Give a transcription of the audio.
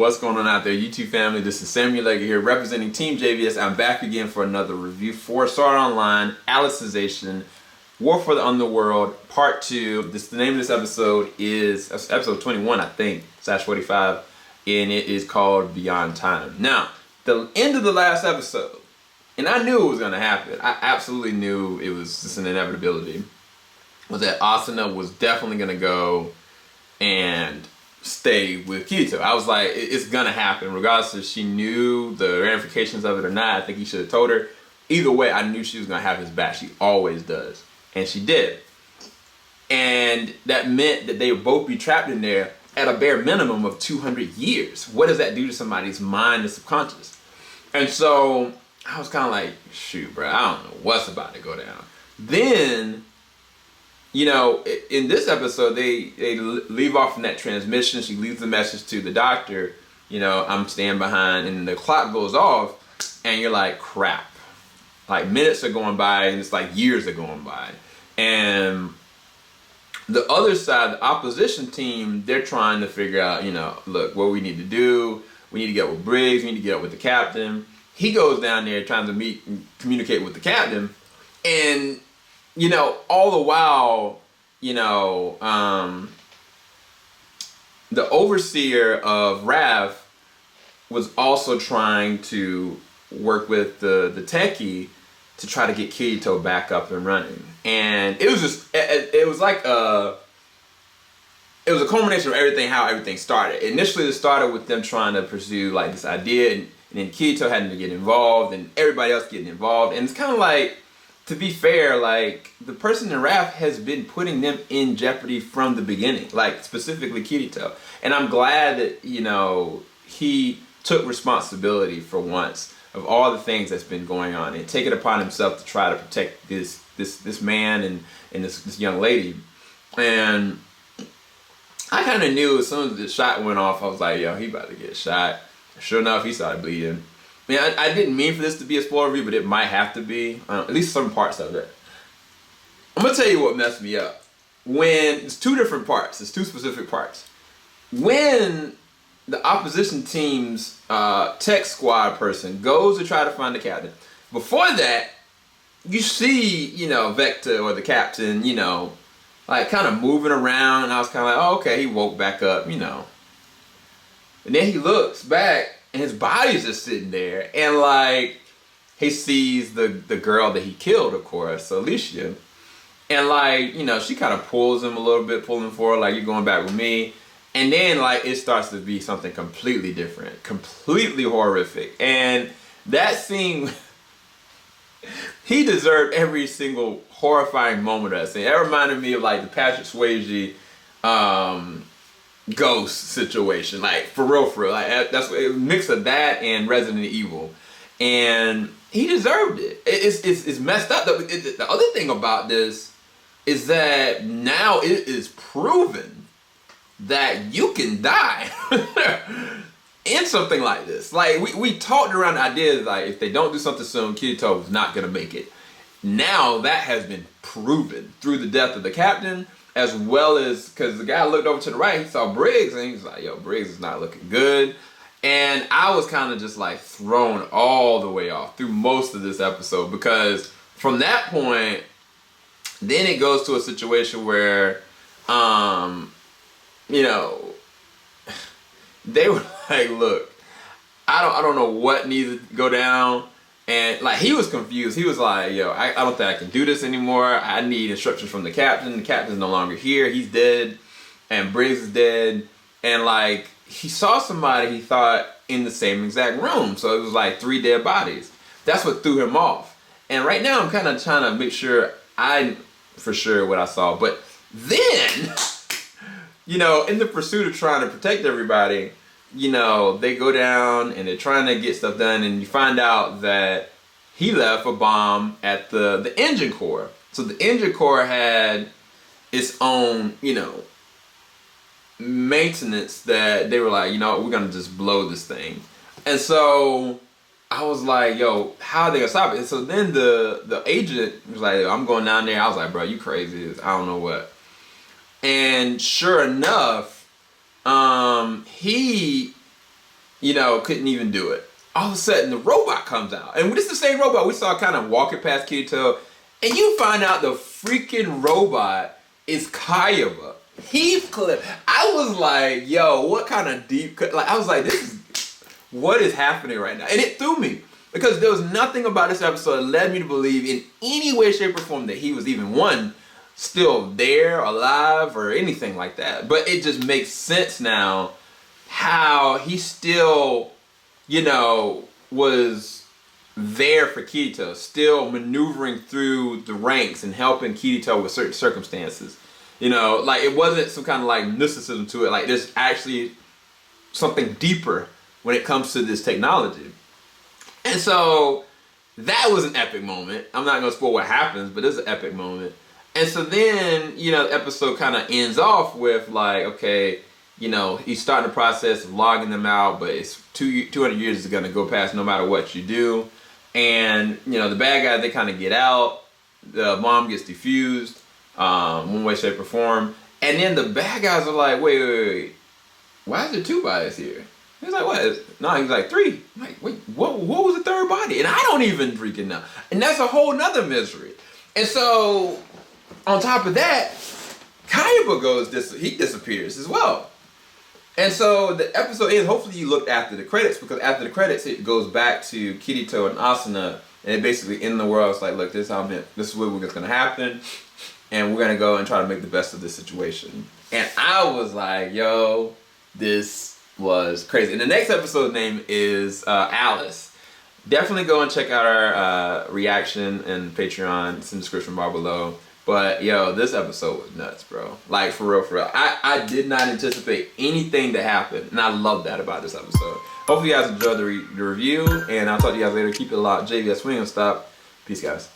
What's going on out there, YouTube family? This is Samuel Legger here, representing Team JVS. I'm back again for another review for Sword Art Online, Alicization, War for the Underworld, Part 2. The name of this episode is episode 21, I think, /45, and it is called Beyond Time. Now, the end of the last episode, and I knew it was going to happen. I absolutely knew it was just an inevitability, was that Asuna was definitely going to go and stay with Kirito. I was like, it's gonna happen, regardless if she knew the ramifications of it or not. I think he should have told her. Either way, I knew she was gonna have his back. She always does, and she did. And that meant that they would both be trapped in there at a bare minimum of 200 years. What does that do to somebody's mind and subconscious? And so I was kind of like, shoot, bro, I don't know what's about to go down. Then, you know, in this episode, they leave off from that transmission. She leaves the message to the doctor, you know, I'm staying behind, and the clock goes off, and you're like, crap. Like, minutes are going by, and it's like years are going by. And the other side, the opposition team, they're trying to figure out, you know, look, what we need to do. We need to get with Briggs. We need to get up with the captain. He goes down there trying to meet and communicate with the captain. And you know, all the while, you know, the overseer of Rav was also trying to work with the techie to try to get Kirito back up and running. And it was just, it was like it was a culmination of everything, how everything started. Initially, it started with them trying to pursue like this idea, and then Kirito having to get involved, and everybody else getting involved. And it's kind of like, to be fair, like, the person in Raph has been putting them in jeopardy from the beginning, like, specifically Kirito. And I'm glad that, you know, he took responsibility for once of all the things that's been going on and take it upon himself to try to protect this man and this young lady. And I kind of knew as soon as the shot went off, I was like, yo, he about to get shot. Sure enough, he started bleeding. I mean, I didn't mean for this to be a spoiler review, but it might have to be. At least some parts of it. I'm going to tell you what messed me up. When, it's two different parts. It's two specific parts. When the opposition team's tech squad person goes to try to find the captain, before that, you see, you know, Vector or the captain, you know, like kind of moving around. And I was kind of like, oh, okay, he woke back up, you know. And then he looks back, and his body's just sitting there, and like he sees the girl that he killed, of course, Alicia, and like, you know, she kind of pulls him a little bit, pulling him forward, like, you're going back with me. And then like it starts to be something completely different, completely horrific. And that scene, he deserved every single horrifying moment of that scene. It reminded me of like the Patrick Swayze Ghost situation, like for real, like that's a mix of that and Resident Evil, and he deserved it. It's messed up. The other thing about this is that now it is proven that you can die in something like this. Like we talked around the idea that like if they don't do something soon, Kirito is not gonna make it. Now that has been proven through the death of the captain, as well as, because the guy looked over to the right, he saw Briggs, and he was like, yo, Briggs is not looking good. And I was kind of just like thrown all the way off through most of this episode, because from that point, then it goes to a situation where, you know, they were like, look, I don't know what needs to go down. And like he was confused. He was like, yo, I don't think I can do this anymore. I need instructions from the captain. The captain's no longer here. He's dead. And Briggs is dead. And like he saw somebody he thought in the same exact room. So it was like 3 dead bodies. That's what threw him off. And right now I'm kind of trying to make sure I for sure what I saw. But then, you know, in the pursuit of trying to protect everybody, you know, they go down and they're trying to get stuff done, and you find out that he left a bomb at the engine core. So the engine core had its own, you know, maintenance that they were like, you know, we're gonna just blow this thing. And so I was like, yo, how are they gonna stop it? And so then the agent was like, I'm going down there. I was like, bro, you crazy. I don't know what. And sure enough, he couldn't even do it. All of a sudden, the robot comes out. And this is the same robot we saw kind of walking past Kirito. And you find out the freaking robot is Kayaba. Heathcliff. I was like, yo, what kind of deep... I was like, what is happening right now? And it threw me. Because there was nothing about this episode that led me to believe in any way, shape, or form that he was even, still there, alive, or anything like that. But it just makes sense now how he still... was there for Kirito, still maneuvering through the ranks and helping Kirito with certain circumstances. It wasn't some kind of mysticism to it. There's actually something deeper when it comes to this technology. And so that was an epic moment. I'm not going to spoil what happens, but it's an epic moment. And so then, the episode kind of ends off with okay, he's starting the process of logging them out, but it's 200 years is going to go past no matter what you do. And, the bad guys, they kind of get out. The bomb gets defused, one way, shape, or form. And then the bad guys are like, wait. Why is there 2 bodies here? He's like, what? No, he's like 3. I'm like, wait, what was the 3rd body? And I don't even freaking know. And that's a whole nother mystery. And so, on top of that, Kayaba he disappears as well. And so the episode ends. Hopefully you looked after the credits, because after the credits it goes back to Kirito and Asuna, and it basically in the world. It's like, look, this is what's gonna happen, and we're gonna go and try to make the best of this situation. And I was like, yo, this was crazy. And the next episode's name is Alice. Definitely go and check out our reaction and Patreon. It's in the description bar below. But, yo, this episode was nuts, bro. For real. I did not anticipate anything to happen. And I love that about this episode. Hopefully you guys enjoyed the review. And I'll talk to you guys later. Keep it locked. JVS Swing and Stop. Peace, guys.